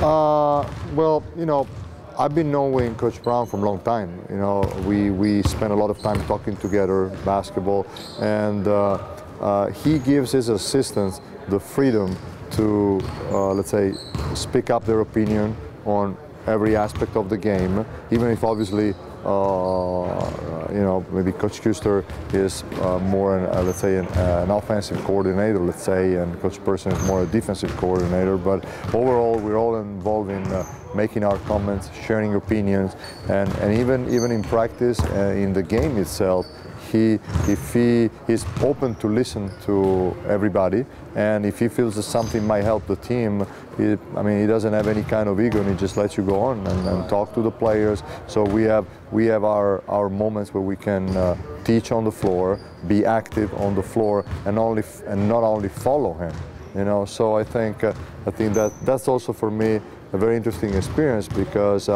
Well, I've been knowing Coach Brown for a long time. We spend a lot of time talking together, basketball, and he gives his assistants the freedom to, let's say, speak up their opinion on every aspect of the game, even if obviously maybe Coach Kuster is more, let's say, an offensive coordinator, let's say, and Coach Person is more a defensive coordinator. But overall, we're all involved in making our comments, sharing opinions, and even in practice, in the game itself, if he is open to listen to everybody, and if he feels that something might help the team, he doesn't have any kind of ego, and he just lets you go on and talk to the players. So we have our moments where we can teach on the floor, be active on the floor, and not only follow him. So I think that's also for me a very interesting experience, because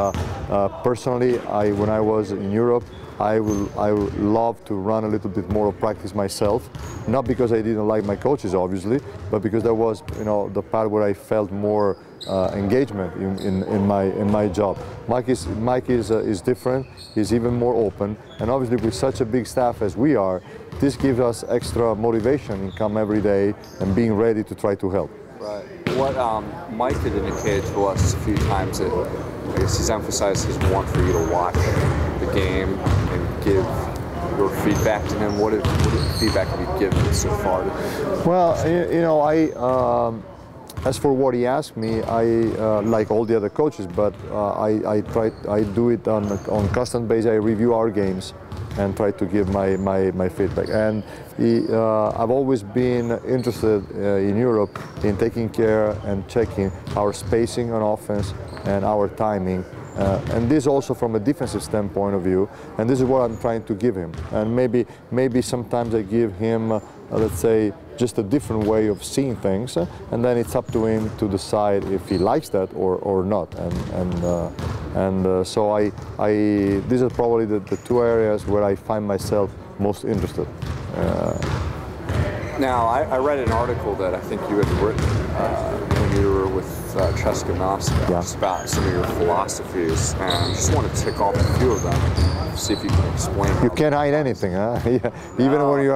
personally, when I was in Europe, I would love to run a little bit more of practice myself, not because I didn't like my coaches, obviously, but because that was the part where I felt more engagement in my job. Mike is different. He's even more open, and obviously with such a big staff as we are, this gives us extra motivation in come every day and being ready to try to help. Right. What Mike had indicated to us a few times that I guess he's emphasized his want for you to watch the game and give your feedback to him. What feedback have you given so far to him? Well, as for what he asked me, I like all the other coaches, but I do it on constant basis. I review our games and try to give my feedback. And I've always been interested in Europe in taking care and checking our spacing on offense and our timing. And this also from a defensive standpoint of view, and this is what I'm trying to give him. And maybe sometimes I give him, let's say, just a different way of seeing things, and then it's up to him to decide if he likes that or not. So these are probably the two areas where I find myself most interested. Now, I read an article that I think you had written when you were with Ettore Messina, just about some of your philosophies, and I just want to tick off a few of them, see if you can explain. You can't hide anything, huh? Even when you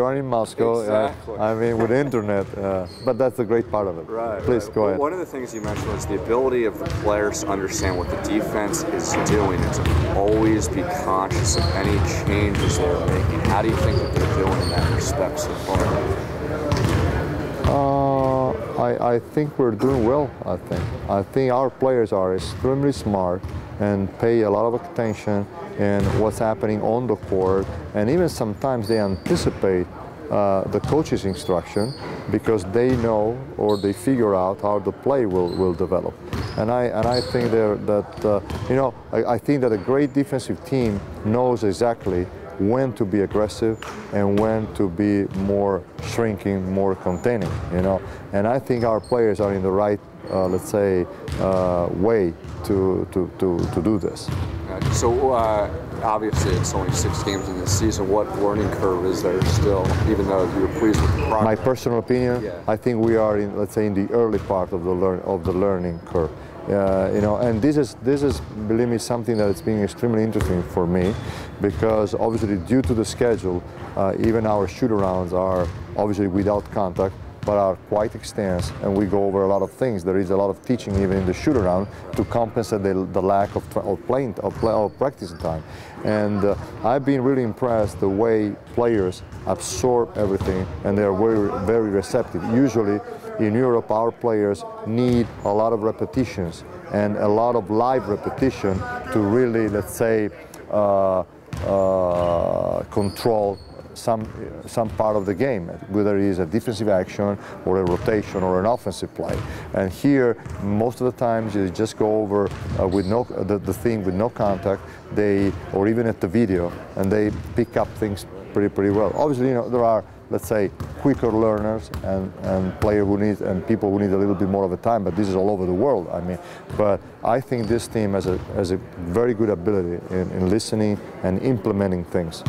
are in Moscow, exactly. With the internet, but that's the great part of it. Right. Please go ahead. One of the things you mentioned was the ability of the players to understand what the defense is doing and to always be conscious of any changes they're making. How do you think that they're doing in that respect so far? I think we're doing well. I think our players are extremely smart and pay a lot of attention in what's happening on the court, and even sometimes they anticipate the coach's instruction because they know or they figure out how the play will develop. And I think I think that a great defensive team knows exactly when to be aggressive and when to be more shrinking, more containing, And I think our players are in the right, let's say, way to do this. So obviously it's only 6 games in this season. What learning curve is there still, even though you're pleased with the progress? My personal opinion, I think we are in, let's say, in the early part of the learning curve. And this is, believe me, something that is being extremely interesting for me, because obviously due to the schedule, even our shoot-arounds are obviously without contact, but are quite extensive, and we go over a lot of things. There is a lot of teaching even in the shoot-around to compensate the lack of practice time. And I've been really impressed the way players absorb everything, and they are very, very receptive. Usually in Europe, our players need a lot of repetitions and a lot of live repetition to really, let's say, control some part of the game, whether it is a defensive action or a rotation or an offensive play. And here, most of the times, you just go over with the thing with no contact, or even at the video, and they pick up things pretty well. Obviously, there are, let's say, quicker learners and players and people who need a little bit more of a time, but this is all over the world. But I think this team has a very good ability in listening and implementing things.